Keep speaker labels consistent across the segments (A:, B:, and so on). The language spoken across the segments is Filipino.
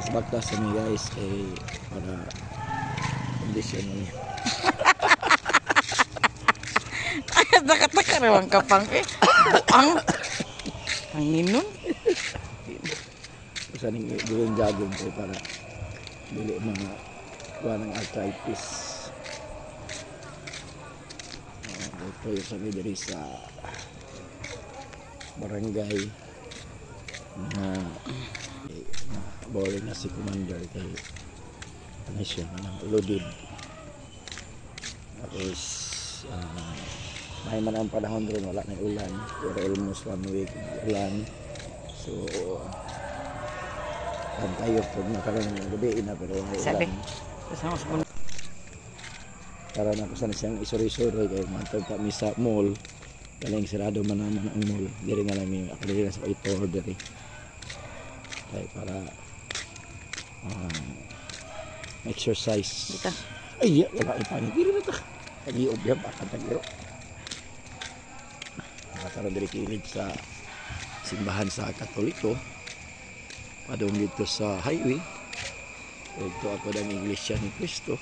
A: baktas-baktas kami guys kay para kondisyon mo.
B: Taka-taka rawang kapang buang. Tanginon.
A: Usa ning doing jogging kay para dili mga kuha ng arthritis. Ito yung sabi diri sa barangay na boring na si Commander kay ano siya loaded. Tapos may man ang panahon rin, wala na ulan, pero almost 1 week ulan. So tayo pag nakaroon ng gabi na pero
B: sabi
A: ulan. Para na kusan siyang isuri-suri kay matag kami sa mall. Galing sirado man naman ang mall. Diri nga lang may akadiri sa ito order eh. Kaya para exercise.
B: Dito.
A: Ay, wala ipangit. Diri na ta. Kami obya ba katagiro. Nakataro diri kilid sa simbahan sa Katoliko. Padung dito sa highway. Ito ako ng Iglesia ni Cristo.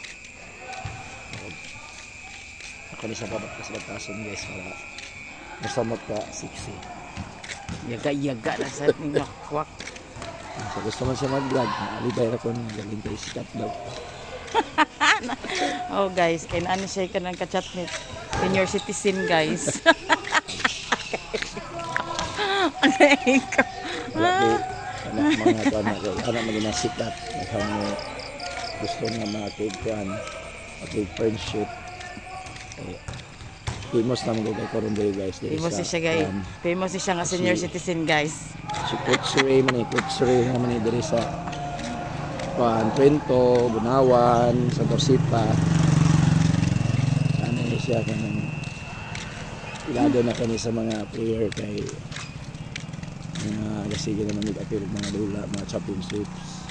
A: Ako ni sa babaktas-baktason guys para masamot ka siksi.
B: Yaga-yaga na sa ning wakwak.
A: So gusto man siya mag-vlog, alibay ra ko galing kay sikat daw.
B: Oh guys, kay ano siya kanang ka-chatmate. Senior citizen guys.
A: Mga anak maging sikat. Kami gusto nga mga kikuan at friendship. Famous naman kay karon diri guys.
B: Famous siya guys. Famous siya nga senior citizen guys.
A: Si Kutsuri man Kutsuri naman diri sa Trento, Bunawan, Santa Rosa. Ano siya kanang ilado na kani sa mga player kay mga sige naman nag-appeal mga dula, mga championships,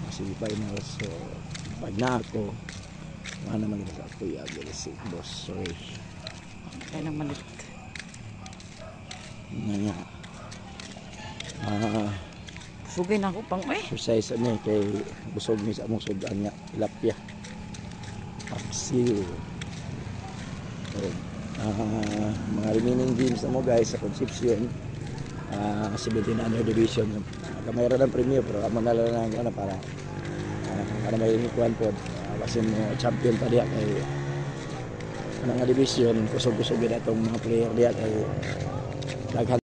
A: mga semi-finals. So pag na ako mana naman sa kuya si boss sorry
B: kaya nang malit
A: nga
B: sugay na ako pang
A: exercise ano kay busog ni sa among sudan nga tilapia papsil. So, mga remaining games na mo guys sa Concepcion 17 under division mayroon ng premium pero manalo na lang para may ikuan po kasi mo champion pa diya kay anong division kusog-kusog gid atong mga player diya kay daghan